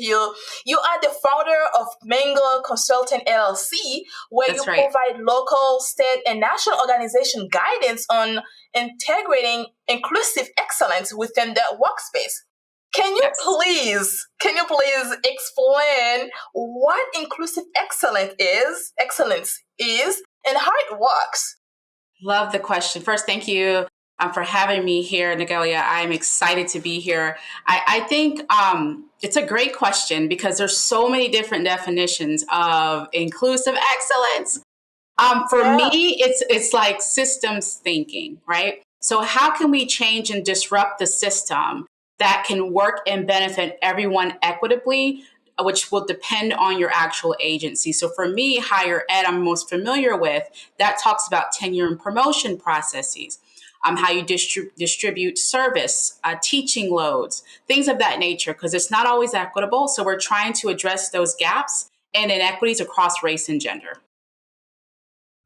you. You are the founder of Menger Consultant LLC, where That's you right. provide local, state, and national organization guidance on integrating inclusive excellence within their workspace. Yes. Can you please explain what inclusive excellence is and how it works? Love the question. First, thank you for having me here, Nagalia. I'm excited to be here. I think it's a great question because there's so many different definitions of inclusive excellence. For Yeah. me, it's like systems thinking, right? So how can we change and disrupt the system that can work and benefit everyone equitably, which will depend on your actual agency. So for me, higher ed, I'm most familiar with, that talks about tenure and promotion processes, how you distribute service, teaching loads, things of that nature, because it's not always equitable. So we're trying to address those gaps and inequities across race and gender.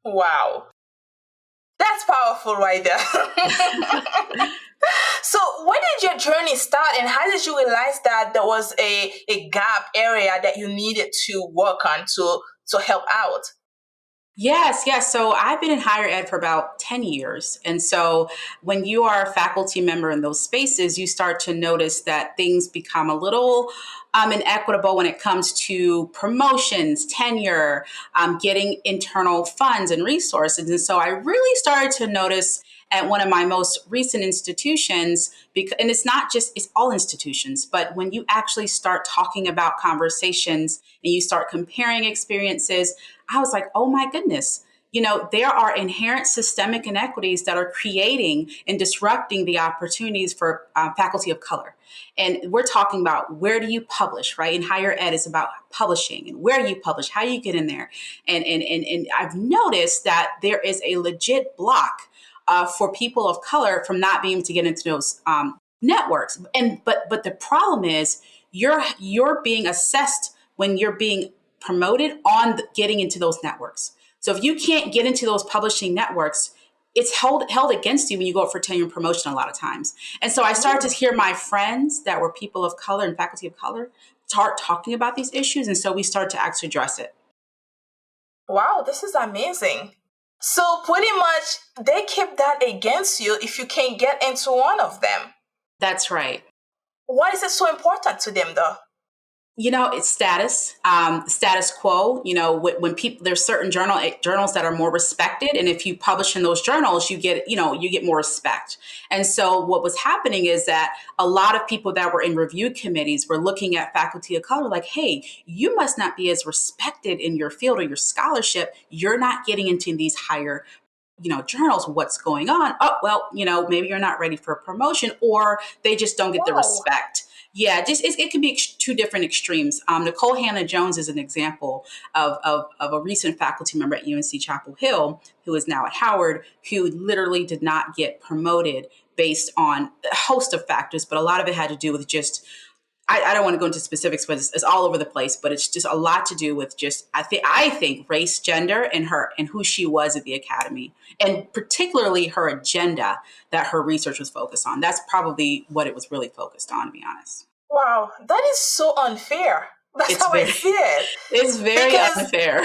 Wow. That's powerful right there. So when did your journey start and how did you realize that there was a gap area that you needed to work on to help out? Yes. So I've been in higher ed for about 10 years. And so when you are a faculty member in those spaces, you start to notice that things become a little inequitable when it comes to promotions, tenure, getting internal funds and resources. And so I really started to notice at one of my most recent institutions, because, and it's all institutions, but when you actually start talking about conversations and you start comparing experiences, I was like, oh my goodness, there are inherent systemic inequities that are creating and disrupting the opportunities for faculty of color. And we're talking about where do you publish, right? In higher ed, it's about publishing and where you publish, how you get in there. And I've noticed that there is a legit block for people of color from not being able to get into those networks. But the problem is you're being assessed when you're being promoted on getting into those networks. So if you can't get into those publishing networks, it's held against you when you go up for tenure and promotion a lot of times. And so I started to hear my friends that were people of color and faculty of color start talking about these issues. And so we started to actually address it. Wow, this is amazing. So pretty much they keep that against you if you can't get into one of them. That's right. Why is it so important to them though? It's status quo. When people, there's certain journals that are more respected, and if you publish in those journals, you get more respect. And so what was happening is that a lot of people that were in review committees were looking at faculty of color like, hey, you must not be as respected in your field or your scholarship. You're not getting into these higher journals. What's going on? Oh, well, maybe you're not ready for a promotion, or they just don't get the respect. Yeah, just it can be two different extremes. Nicole Hannah-Jones is an example of a recent faculty member at UNC Chapel Hill, who is now at Howard, who literally did not get promoted based on a host of factors, but a lot of it had to do with just, I don't want to go into specifics, but it's all over the place. But it's just a lot to do with just I think race, gender, and her and who she was at the academy, and particularly her agenda that her research was focused on. That's probably what it was really focused on, to be honest. Wow, that is so unfair. That's how I see it. It's very unfair.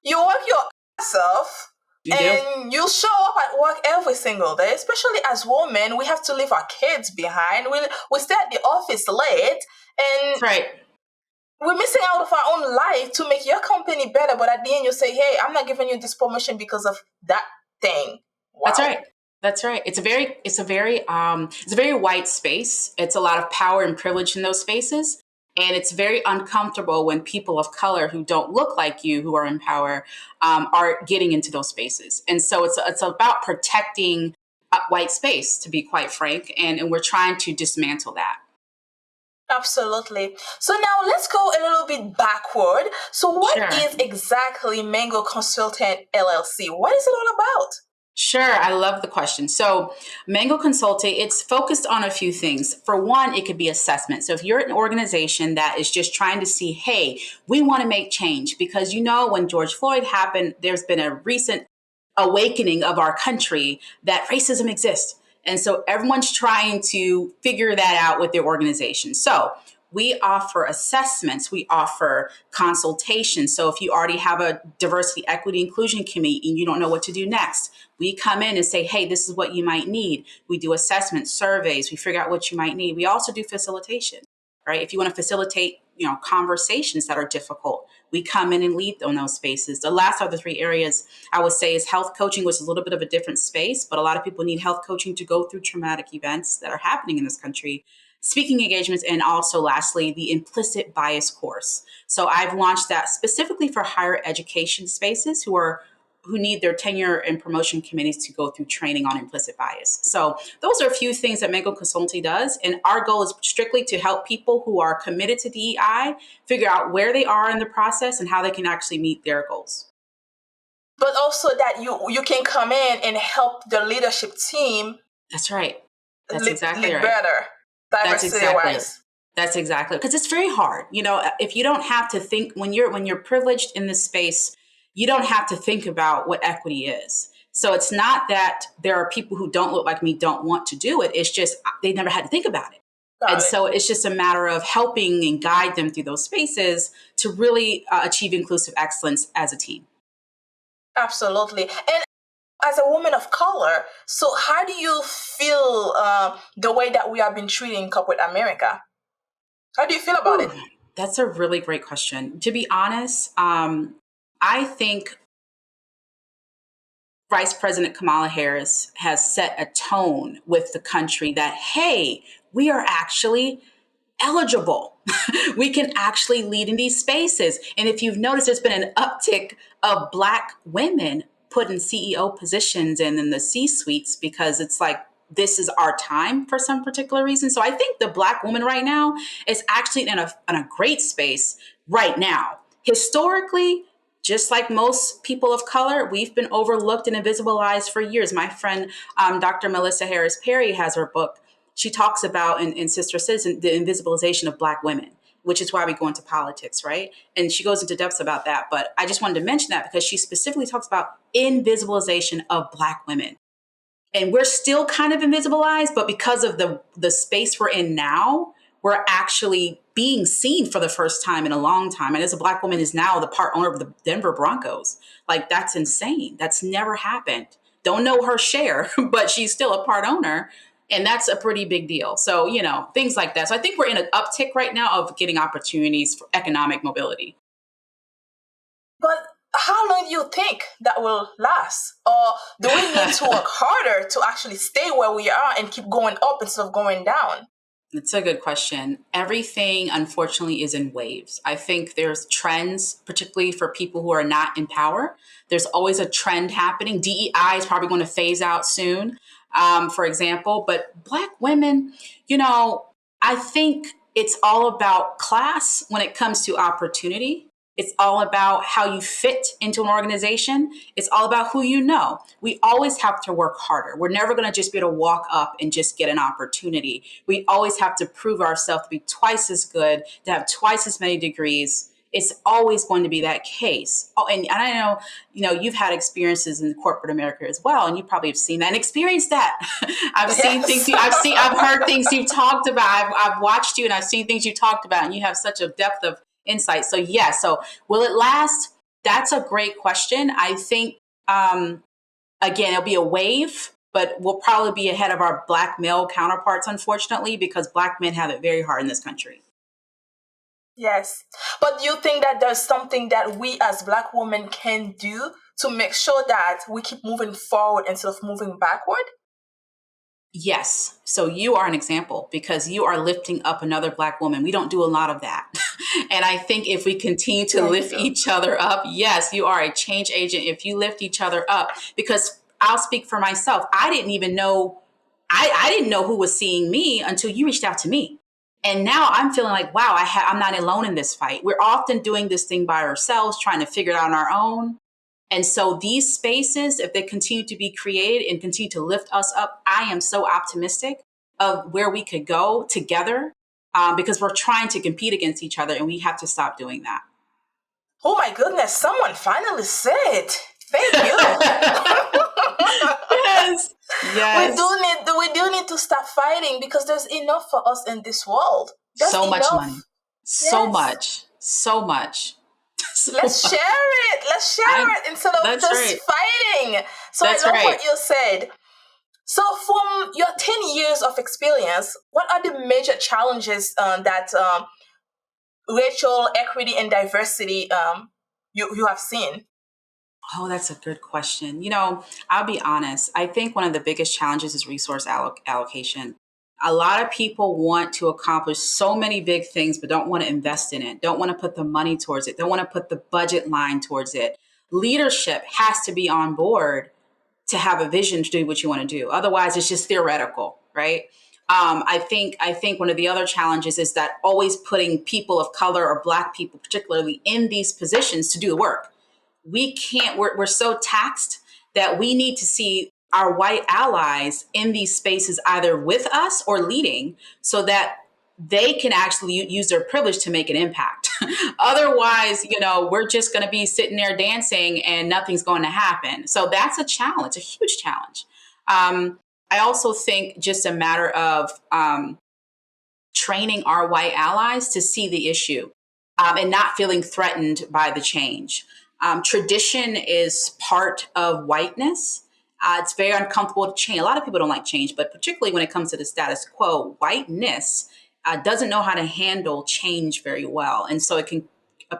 You work your ass off. You and do? you show up at work every single day, especially as women. We have to leave our kids behind. We stay at the office late, and That's right. We're missing out of our own life to make your company better. But at the end, you say, "Hey, I'm not giving you this promotion because of that thing." Wow. That's right. It's a very white space. It's a lot of power and privilege in those spaces. And it's very uncomfortable when people of color who don't look like you, who are in power, are getting into those spaces. And so it's about protecting white space, to be quite frank. And we're trying to dismantle that. Absolutely. So now let's go a little bit backward. So what Sure. is exactly Menger Consultant LLC? What is it all about? Sure, I love the question. So, Mango Consulting, it's focused on a few things. For one, it could be assessment. So, if you're an organization that is just trying to see, hey, we want to make change, because when George Floyd happened, there's been a recent awakening of our country that racism exists. And so everyone's trying to figure that out with their organization. So we offer assessments, we offer consultations. So if you already have a diversity, equity, inclusion committee and you don't know what to do next, we come in and say, hey, this is what you might need. We do assessments, surveys, we figure out what you might need. We also do facilitation, right? If you want to facilitate, conversations that are difficult, we come in and lead on those spaces. The last of the three areas I would say is health coaching, which is a little bit of a different space, but a lot of people need health coaching to go through traumatic events that are happening in this country. Speaking engagements, and also lastly, the Implicit Bias Course. So I've launched that specifically for higher education spaces who need their tenure and promotion committees to go through training on implicit bias. So those are a few things that Menger Consultancy does. And our goal is strictly to help people who are committed to DEI figure out where they are in the process and how they can actually meet their goals. But also that you can come in and help the leadership team. That's right. That's exactly lead right. Better, diversity-wise. That's exactly, because it's very hard. If you don't have to think, when you're privileged in this space, you don't have to think about what equity is. So it's not that there are people who don't look like me don't want to do it. It's just they never had to think about it. So it's just a matter of helping and guide them through those spaces to really achieve inclusive excellence as a team. Absolutely. And as a woman of color, so how do you feel the way that we have been treating corporate America? How do you feel about it? That's a really great question. To be honest, I think Vice President Kamala Harris has set a tone with the country that, hey, we are actually eligible. We can actually lead in these spaces. And if you've noticed, there's been an uptick of Black women put in CEO positions and in the C-suites because it's like, this is our time for some particular reason. So I think the Black woman right now is actually in a great space right now. Historically, just like most people of color, we've been overlooked and invisibilized for years. My friend, Dr. Melissa Harris Perry, has her book. She talks about in Sister Citizen, the invisibilization of Black women, which is why we go into politics, right? And she goes into depths about that. But I just wanted to mention that because she specifically talks about invisibilization of Black women. And we're still kind of invisibilized, but because of the space we're in now, we're actually being seen for the first time in a long time. And as a Black woman is now the part owner of the Denver Broncos. Like, that's insane. That's never happened. Don't know her share, but she's still a part owner. And that's a pretty big deal. So, things like that. So I think we're in an uptick right now of getting opportunities for economic mobility. But how long do you think that will last? Or do we need to work harder to actually stay where we are and keep going up instead of going down? That's a good question. Everything, unfortunately, is in waves. I think there's trends, particularly for people who are not in power. There's always a trend happening. DEI is probably going to phase out soon, for example. But Black women, I think it's all about class when it comes to opportunity. It's all about how you fit into an organization. It's all about who you know. We always have to work harder. We're never going to just be able to walk up and just get an opportunity. We always have to prove ourselves to be twice as good, to have twice as many degrees. It's always going to be that case. Oh, and I know, you've had experiences in corporate America as well, and you probably have seen that and experienced that. I've seen things. I've heard things you've talked about. I've watched you, and I've seen things you talked about, and you have such a depth of insight. So yes. So will it last? That's a great question. I think, again, it'll be a wave, but we'll probably be ahead of our Black male counterparts, unfortunately, because Black men have it very hard in this country. Yes. But do you think that there's something that we as Black women can do to make sure that we keep moving forward instead of moving backward? Yes. So you are an example because you are lifting up another Black woman. We don't do a lot of that. And I think if we continue to lift each other up, yes, you are a change agent. If you lift each other up, because I'll speak for myself. I didn't even know, I didn't know who was seeing me until you reached out to me. And now I'm feeling like, wow, I'm not alone in this fight. We're often doing this thing by ourselves, trying to figure it out on our own. And so these spaces, if they continue to be created and continue to lift us up, I am so optimistic of where we could go together because we're trying to compete against each other and we have to stop doing that. Oh my goodness, someone finally said it. Thank you. Yes. We do need to stop fighting because there's enough for us in this world. That's So much money. enough. So Yes. much. So much. So Let's much. share it. Let's share I'm it instead of that's just right. fighting. So I That's love right. what you said. So, from your 10 years of experience, what are the major challenges that racial equity and diversity you have seen? Oh, that's a good question. I'll be honest. I think one of the biggest challenges is resource allocation. A lot of people want to accomplish so many big things, but don't want to invest in it, don't want to put the money towards it, don't want to put the budget line towards it. Leadership has to be on board to have a vision to do what you want to do. Otherwise, it's just theoretical, right? I think one of the other challenges is that always putting people of color or Black people, particularly, in these positions to do the work. We can't. We're so taxed that we need to see our white allies in these spaces either with us or leading, so that they can actually use their privilege to make an impact. Otherwise, we're just going to be sitting there dancing and nothing's going to happen. So that's a challenge, a huge challenge. I also think just a matter of training our white allies to see the issue, and not feeling threatened by the change. Tradition is part of whiteness. It's very uncomfortable to change. A lot of people don't like change, but particularly when it comes to the status quo, whiteness doesn't know how to handle change very well, and so it can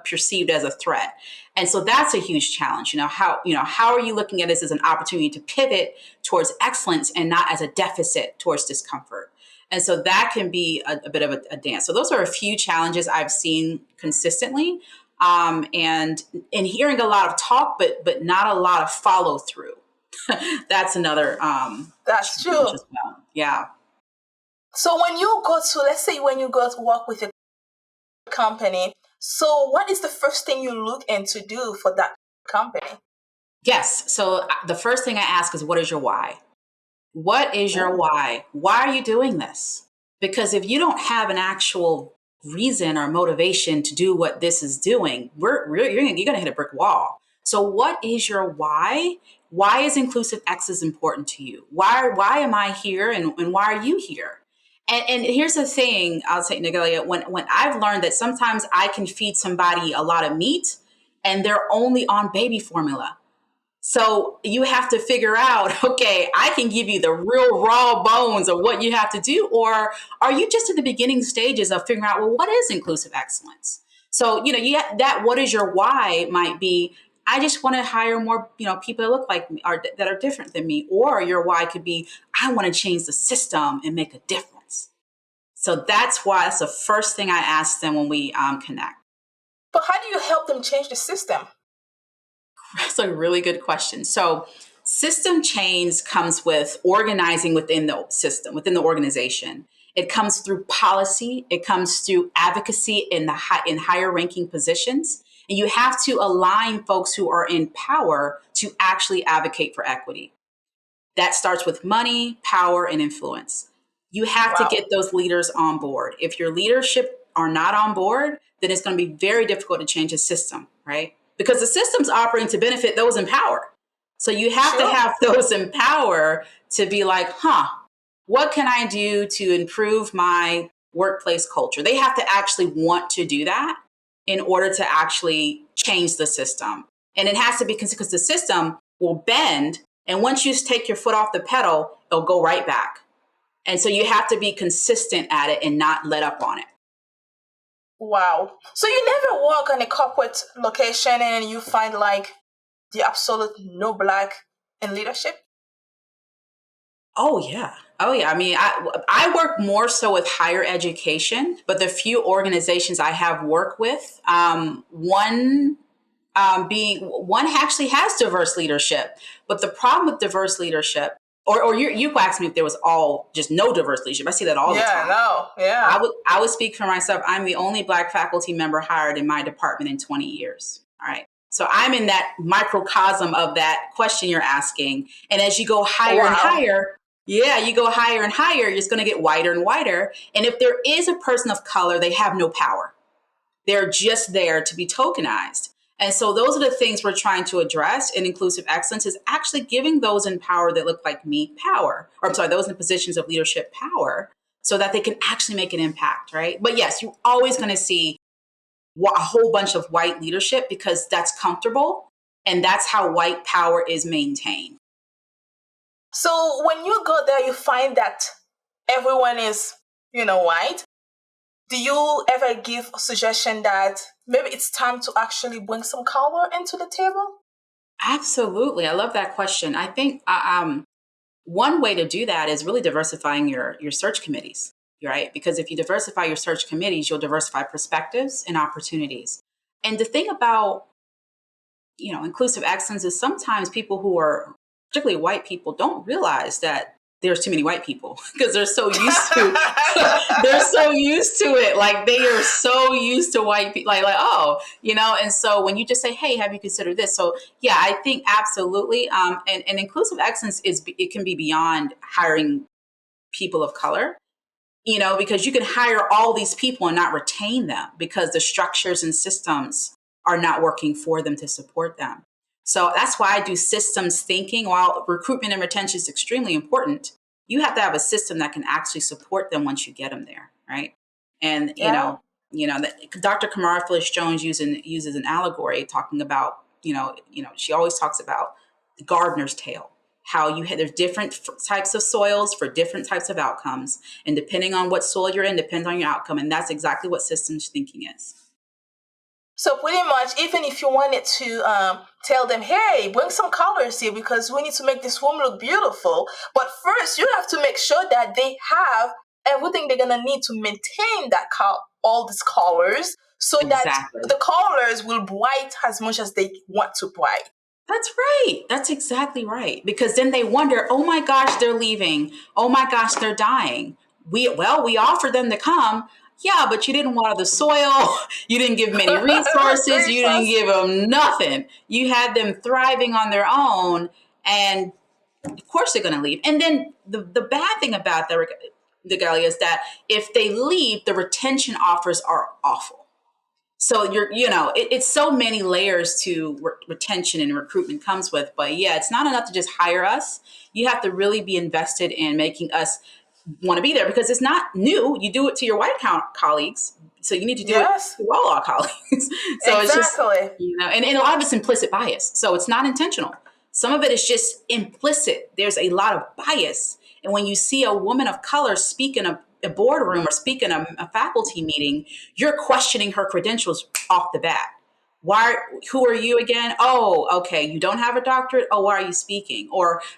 perceived as a threat. And so that's a huge challenge. How are you looking at this as an opportunity to pivot towards excellence and not as a deficit towards discomfort? And so that can be a bit of a dance. So those are a few challenges I've seen consistently, and hearing a lot of talk, but not a lot of follow through. That's another That's challenge true. as well. Yeah. So, let's say, when you go to work with a company, so what is the first thing you look into do for that company? Yes. So the first thing I ask is, what is your why? What is your Ooh, why? Why are you doing this? Because if you don't have an actual reason or motivation to do what this is doing, you're going to hit a brick wall. So, what is your why? Why is inclusive access important to you? Why am I here, and why are you here? And here's the thing, I'll say, Nagalia, when I've learned that sometimes I can feed somebody a lot of meat and they're only on baby formula. So you have to figure out, okay, I can give you the real raw bones of what you have to do, or are you just at the beginning stages of figuring out, well, what is inclusive excellence? So, that what is your why might be, I just want to hire more, people that look like me or that are different than me. Or your why could be, I want to change the system and make a difference. So that's the first thing I ask them when we connect. but how do you help them change the system? That's a really good question. So, system change comes with organizing within the system, within the organization. It comes through policy. It comes through advocacy in higher ranking positions, and you have to align folks who are in power to actually advocate for equity. That starts with money, power, and influence. You have to get Wow. those leaders on board. If your leadership are not on board, then it's going to be very difficult to change a system, right? Because the system's operating to benefit those in power. So you have to Sure. have those in power to be like, what can I do to improve my workplace culture? They have to actually want to do that in order to actually change the system. And it has to be because the system will bend. And once you take your foot off the pedal, it'll go right back. And so you have to be consistent at it and not let up on it. Wow. So you never work on a corporate location and you find like the absolute no black in leadership? Oh yeah. Oh yeah. I mean, I work more so with higher education, but the few organizations I have worked with, one actually has diverse leadership. But the problem with diverse leadership, or you asked me if there was all just no diverse leadership. I see that all the Yeah, time. no, yeah. I would speak for myself. I'm the only Black faculty member hired in my department in 20 years. All right. So I'm in that microcosm of that question you're asking. And as you go higher and Wow. higher, yeah, you go higher and higher, it's going to get wider and wider. And if there is a person of color, they have no power. They're just there to be tokenized. And so those are the things we're trying to address in inclusive excellence, is actually giving those in power that look like me power, or I'm sorry, those in positions of leadership power, so that they can actually make an impact, right? But yes, you're always going to see a whole bunch of white leadership because that's comfortable and that's how white power is maintained. So when you go there, you find that everyone is, white. Do you ever give a suggestion that maybe it's time to actually bring some color into the table? Absolutely. I love that question. I think one way to do that is really diversifying your search committees, right? Because if you diversify your search committees, you'll diversify perspectives and opportunities. And the thing about inclusive excellence is sometimes people who are particularly white people don't realize that there's too many white people because they're so used to they're so used to it. Like they are so used to white people, like oh, And so when you just say, "Hey, have you considered this?" So yeah, I think absolutely. And inclusive excellence it can be beyond hiring people of color. Because you can hire all these people and not retain them because the structures and systems are not working for them to support them. So that's why I do systems thinking. While recruitment and retention is extremely important, you have to have a system that can actually support them once you get them there, right? And Yeah. that Dr. Kamara Phyllis Jones uses an allegory talking about she always talks about the gardener's tale. How there's different types of soils for different types of outcomes, and depending on what soil you're in, depends on your outcome, and that's exactly what systems thinking is. So pretty much, even if you wanted to tell them, hey, bring some colors here because we need to make this room look beautiful. But first, you have to make sure that they have everything they're gonna need to maintain that all these colors, so that Exactly. the colors will bright as much as they want to bright. That's right. That's exactly right. Because then they wonder, oh my gosh, they're leaving. Oh my gosh, they're dying. We offered them to come. Yeah, but you didn't water the soil. You didn't give them any resources. Very You didn't fast. give them nothing. You had them thriving on their own. And of course they're going to leave. And then the bad thing about that, Degalia, is that if they leave, the retention offers are awful. So it's so many layers to retention and recruitment comes with. But yeah, it's not enough to just hire us. You have to really be invested in making us want to be there because it's not new. You do it to your white colleagues, so you need to do it Yes, to all our colleagues. So it's just exactly. and a lot of it's implicit bias. So it's not intentional. Some of it is just implicit. There's a lot of bias, and when you see a woman of color speak in a boardroom or speak in a faculty meeting, you're questioning her credentials off the bat. Why? Who are you again? Oh, okay. You don't have a doctorate. Oh, why are you speaking?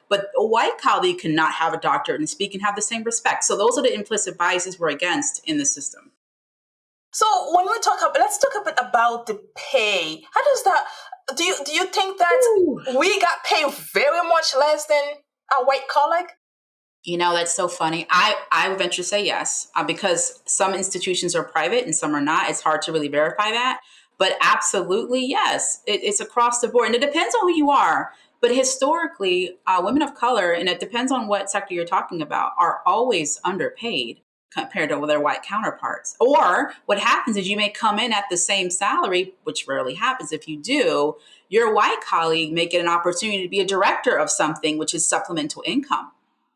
But a white colleague cannot have a doctorate and speak and have the same respect. So those are the implicit biases we're against in the system. So when we talk about, let's talk a bit about the pay. How does that? Do you think that Ooh. we got paid very much less than a white colleague? That's so funny. I would venture to say yes, because some institutions are private and some are not. It's hard to really verify that. But absolutely, yes. It's across the board. And it depends on who you are. But historically, women of color, and it depends on what sector you're talking about, are always underpaid compared to their white counterparts. Or what happens is you may come in at the same salary, which rarely happens. If you do, your white colleague may get an opportunity to be a director of something, which is supplemental income,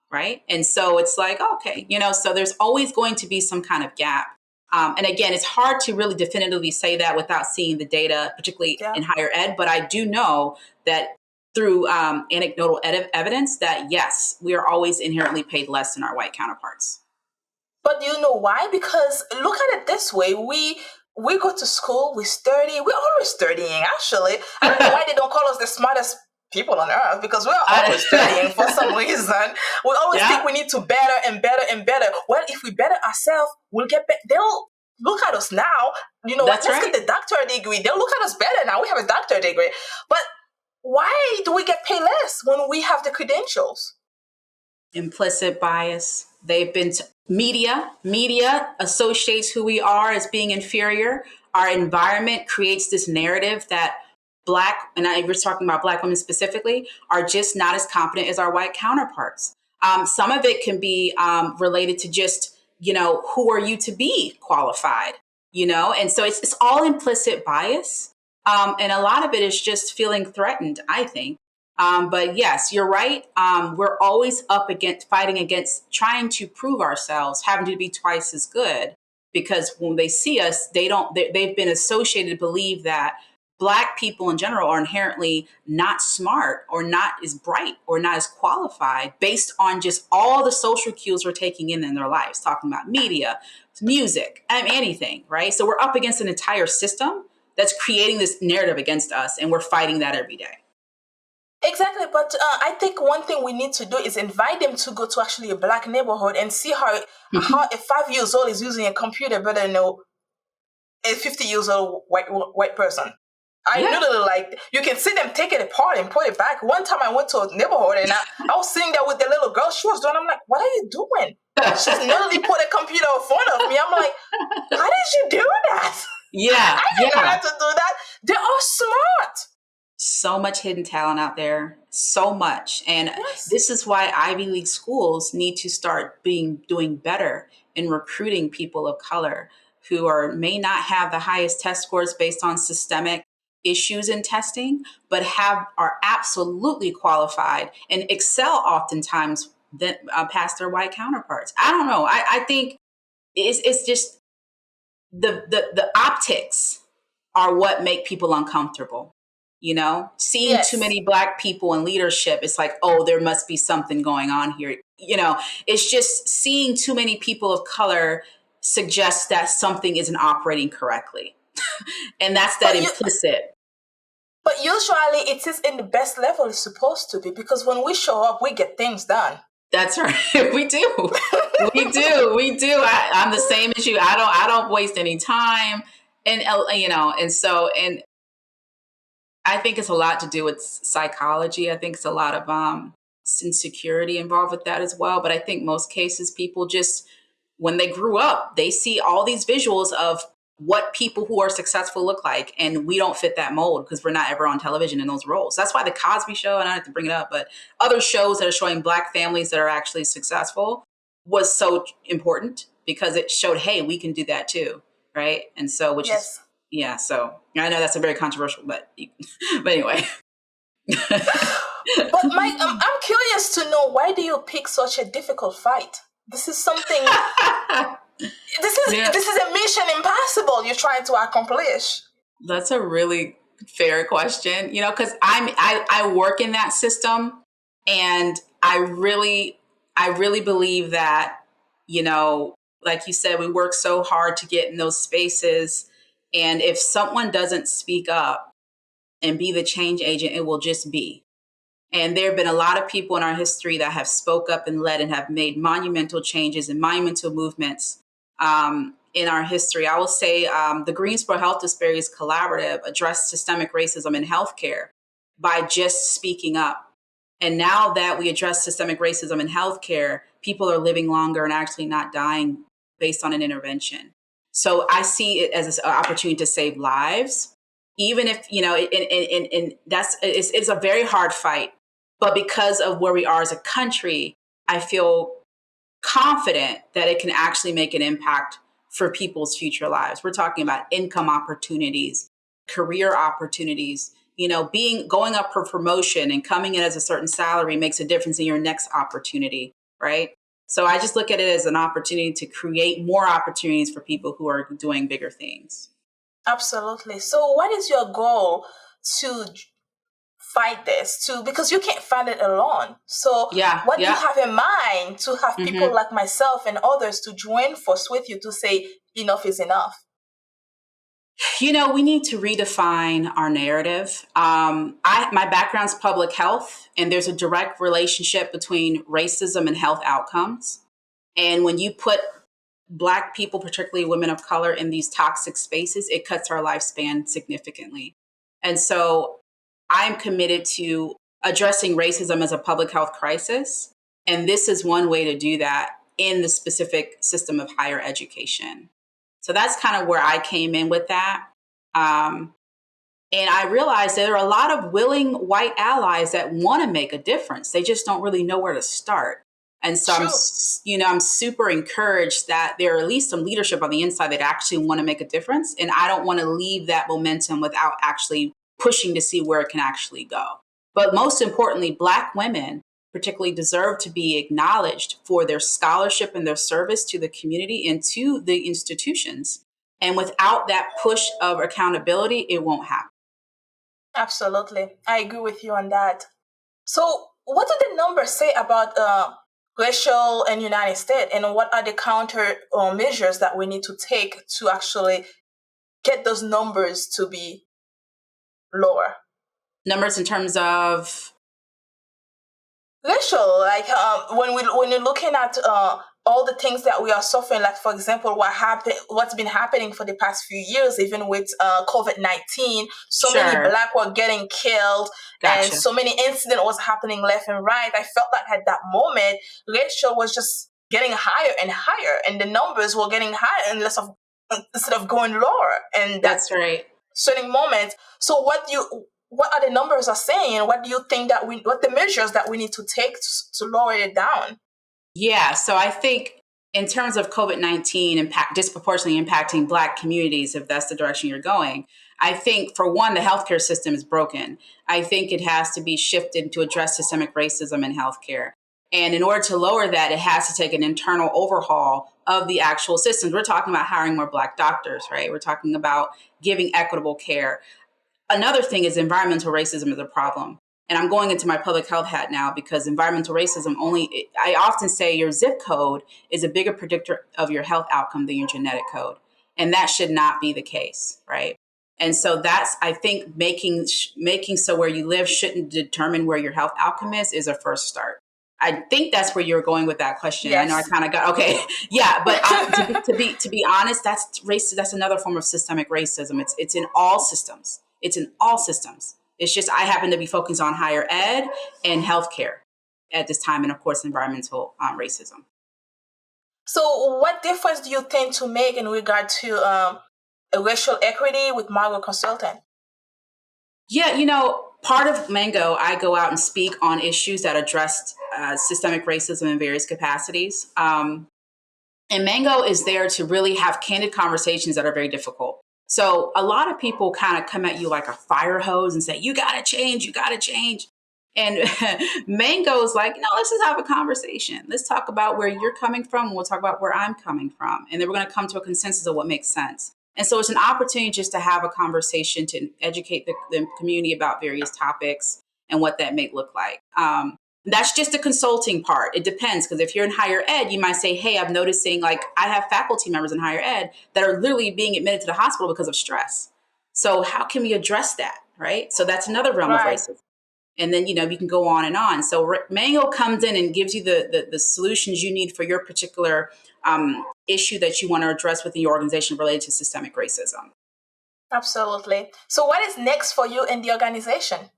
right? And so it's like, okay, so there's always going to be some kind of gap. And again, it's hard to really definitively say that without seeing the data, particularly Yeah. in higher ed. But I do know that through anecdotal evidence that, yes, we are always inherently paid less than our white counterparts. But you know why? Because look at it this way: we go to school, we study, we're always studying. Actually, I don't know why they don't call us the smartest people on earth, because we're always studying for some reason. We always Yeah, think we need to better and better and better. Well, if we better ourselves, we'll get better. They'll look at us now. You know what? that's Let's right. get the doctorate degree. They'll look at us better now. We have a doctorate degree. But why do we get paid less when we have the credentials? Implicit bias. They've been media associates who we are as being inferior. Our environment creates this narrative that Black, and I was talking about Black women specifically, are just not as competent as our white counterparts. Some of it can be related to just, who are you to be qualified, and so it's all implicit bias. And a lot of it is just feeling threatened, I think. But yes, you're right. We're always up against fighting against trying to prove ourselves, having to be twice as good. Because when they see us, they've been associated to believe that Black people in general are inherently not smart or not as bright or not as qualified based on just all the social cues we're taking in their lives, talking about media, music, anything, right? So we're up against an entire system that's creating this narrative against us, and we're fighting that every day. Exactly, but I think one thing we need to do is invite them to go to actually a Black neighborhood and see how a 5 years old is using a computer better than a 50 years old white person. I literally, like, you can see them take it apart and put it back. One time I went to a neighborhood and I was sitting there with the little girl. She was doing. I'm like, what are you doing? She's literally put a computer in front of me. I'm like, how did you do that? Yeah, I didn't know how to do that. They are smart. So much hidden talent out there, so much. And this is why Ivy League schools need to start doing better in recruiting people of color who may not have the highest test scores based on systemic issues in testing, but are absolutely qualified and excel oftentimes past their white counterparts. I don't know. I think it's just the optics are what make people uncomfortable. Seeing too many Black people in leadership, it's like, oh, there must be something going on here. It's just seeing too many people of color suggests that something isn't operating correctly. And that's that implicit. But usually it is in the best level it's supposed to be, because when we show up, we get things done. That's right. We do. We do. I'm the same as you. I don't waste any time. And, and I think it's a lot to do with psychology. I think it's a lot of insecurity involved with that as well. But I think most cases, people just, when they grew up, they see all these visuals of what people who are successful look like. And we don't fit that mold because we're not ever on television in those roles. That's why the Cosby Show, and I have to bring it up, but other shows that are showing Black families that are actually successful was so important because it showed, hey, we can do that too. Right. And so, so I know that's a very controversial, but anyway. But Mike, I'm curious to know, why do you pick such a difficult fight? This is something. This is a mission impossible you're trying to accomplish. That's a really fair question, because I work in that system, and I really believe that, like you said, we work so hard to get in those spaces. And if someone doesn't speak up and be the change agent, it will just be. And there have been a lot of people in our history that have spoke up and led and have made monumental changes and monumental movements in our history. I will say the Greensboro Health Disparities Collaborative addressed systemic racism in healthcare by just speaking up. And now that we address systemic racism in healthcare, people are living longer and actually not dying based on an intervention. So I see it as an opportunity to save lives, even if, and it's a very hard fight. But because of where we are as a country, I feel confident that it can actually make an impact for people's future lives. We're talking about income opportunities, career opportunities, going up for promotion and coming in as a certain salary makes a difference in your next opportunity, right? So I just look at it as an opportunity to create more opportunities for people who are doing bigger things. Absolutely. So what is your goal to fight this too? Because you can't fight it alone. So what do you have in mind to have people like myself and others to join force with you to say enough is enough? We need to redefine our narrative. My background's public health, and there's a direct relationship between racism and health outcomes. And when you put Black people, particularly women of color, in these toxic spaces, it cuts our lifespan significantly. And so I'm committed to addressing racism as a public health crisis. And this is one way to do that in the specific system of higher education. So that's kind of where I came in with that. And I realized there are a lot of willing white allies that want to make a difference. They just don't really know where to start. And so, I'm super encouraged that there are at least some leadership on the inside that actually want to make a difference. And I don't want to leave that momentum without actually pushing to see where it can actually go. But most importantly, Black women particularly deserve to be acknowledged for their scholarship and their service to the community and to the institutions. And without that push of accountability, it won't happen. Absolutely. I agree with you on that. So, what do the numbers say about racial in United States, and what are the counter measures that we need to take to actually get those numbers to be lower? Numbers in terms of Racial, like when you're looking at all the things that we are suffering, like for example, what's been happening for the past few years, even with COVID-19, so many sure, Black were getting killed, and gotcha. so many incidents was happening left and right. I felt like at that moment, racial was just getting higher and higher, and the numbers were getting higher and less of instead of going lower. And that That's right. certain moments. So what are the numbers are saying? What do you think that what the measures that we need to take to lower it down? Yeah. So I think in terms of COVID-19 disproportionately impacting Black communities, if that's the direction you're going, I think for one, the healthcare system is broken. I think it has to be shifted to address systemic racism in healthcare. And in order to lower that, it has to take an internal overhaul of the actual systems. We're talking about hiring more Black doctors, right? We're talking about giving equitable care. Another thing is environmental racism is a problem. And I'm going into my public health hat now because environmental racism I often say your zip code is a bigger predictor of your health outcome than your genetic code. And that should not be the case, right? And so that's, I think, making so where you live shouldn't determine where your health outcome is a first start. I think that's where you're going with that question. I know I Yes. kind of got, okay. Yeah, but to be honest, that's race. That's another form of systemic racism. It's in all systems. It's in all systems. It's just I happen to be focused on higher ed and healthcare at this time, and of course, environmental racism. So, what difference do you think to make in regard to racial equity with Margot Consultant? Yeah, part of Mango, I go out and speak on issues that address systemic racism in various capacities. And Mango is there to really have candid conversations that are very difficult. So a lot of people kind of come at you like a fire hose and say, you got to change, you got to change. And Mango's like, no, let's just have a conversation. Let's talk about where you're coming from. And we'll talk about where I'm coming from. And then we're going to come to a consensus of what makes sense. And so it's an opportunity just to have a conversation to educate the community about various topics and what that may look like. That's just the consulting part. It depends, because if you're in higher ed, you might say, hey, I'm noticing, like, I have faculty members in higher ed that are literally being admitted to the hospital because of stress. So how can we address that, right? So that's another realm of Right. racism. And then, you can go on and on. So Mango comes in and gives you the solutions you need for your particular issue that you want to address within your organization related to systemic racism. Absolutely. So, what is next for you in the organization?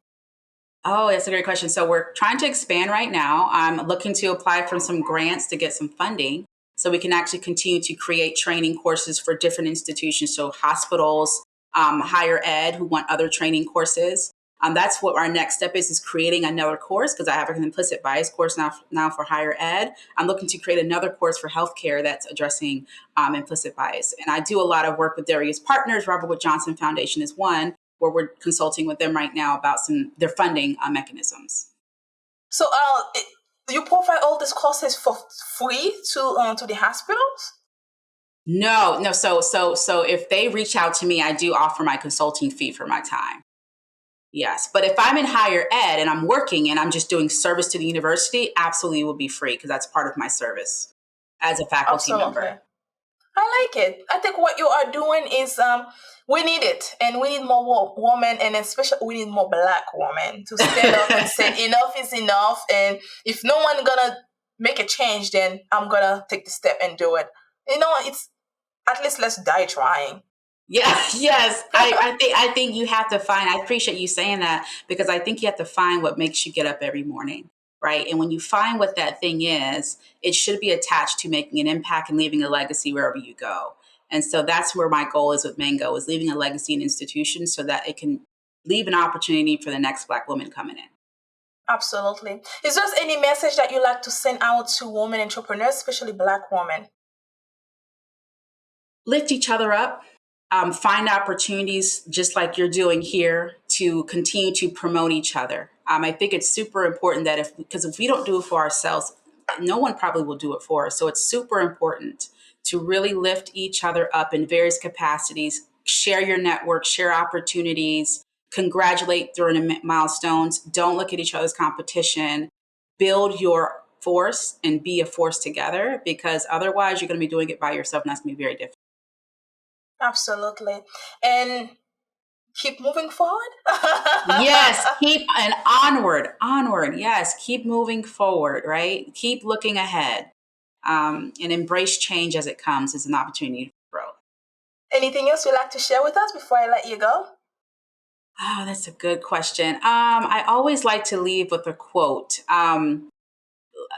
Oh, that's a great question. So we're trying to expand right now. I'm looking to apply for some grants to get some funding so we can actually continue to create training courses for different institutions. So hospitals, higher ed who want other training courses. That's what our next step is creating another course, because I have an implicit bias course now for higher ed. I'm looking to create another course for healthcare that's addressing implicit bias. And I do a lot of work with various partners. Robert Wood Johnson Foundation is one, where we're consulting with them right now about their funding mechanisms. So, you provide all these courses for free to the hospitals? No. So if they reach out to me, I do offer my consulting fee for my time. Yes, but if I'm in higher ed and I'm working and I'm just doing service to the university, absolutely will be free, because that's part of my service as a faculty Absolutely. member. I like it. I think what you are doing is we need it, and we need more women, and especially we need more Black women to stand up and say enough is enough. And if no one gonna make a change, then I'm gonna take the step and do it. It's at least let's die trying. Yeah, yes. I think you have to find, I appreciate you saying that, because I think you have to find what makes you get up every morning, right? And when you find what that thing is, it should be attached to making an impact and leaving a legacy wherever you go. And so that's where my goal is with Mango, is leaving a legacy in institutions so that it can leave an opportunity for the next Black woman coming in. Absolutely. Is there any message that you like to send out to women entrepreneurs, especially Black women? Lift each other up, find opportunities just like you're doing here to continue to promote each other. I think it's super important that because if we don't do it for ourselves, no one probably will do it for us. So it's super important to really lift each other up in various capacities, share your network, share opportunities, congratulate during milestones. Don't look at each other's competition. Build your force and be a force together, because otherwise you're going to be doing it by yourself, and that's going to be very difficult. Absolutely. And keep moving forward. Yes, keep and onward. Yes, keep moving forward, right? Keep looking ahead, and embrace change as it comes as an opportunity for growth. Anything else you'd like to share with us before I let you go? Oh, that's a good question. I always like to leave with a quote.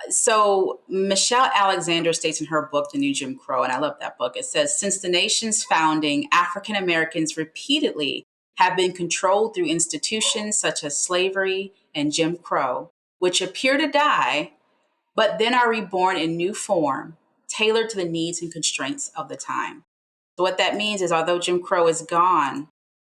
So Michelle Alexander states in her book, The New Jim Crow, and I love that book. It says, since the nation's founding, African Americans repeatedly have been controlled through institutions such as slavery and Jim Crow, which appear to die, but then are reborn in new form, tailored to the needs and constraints of the time. So what that means is, although Jim Crow is gone,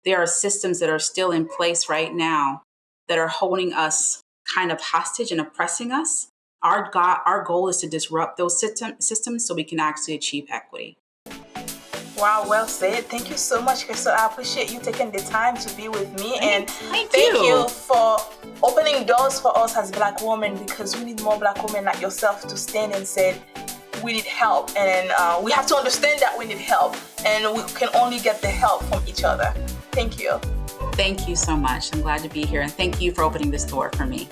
there are systems that are still in place right now that are holding us kind of hostage and oppressing us. Our goal is to disrupt those systems so we can actually achieve equity. Wow, well said. Thank you so much, Crystal. I appreciate you taking the time to be with me. And Thank thank you. you for opening doors for us as Black women, because we need more Black women like yourself to stand and say, we need help. And we have to understand that we need help. And we can only get the help from each other. Thank you. Thank you so much. I'm glad to be here. And thank you for opening this door for me.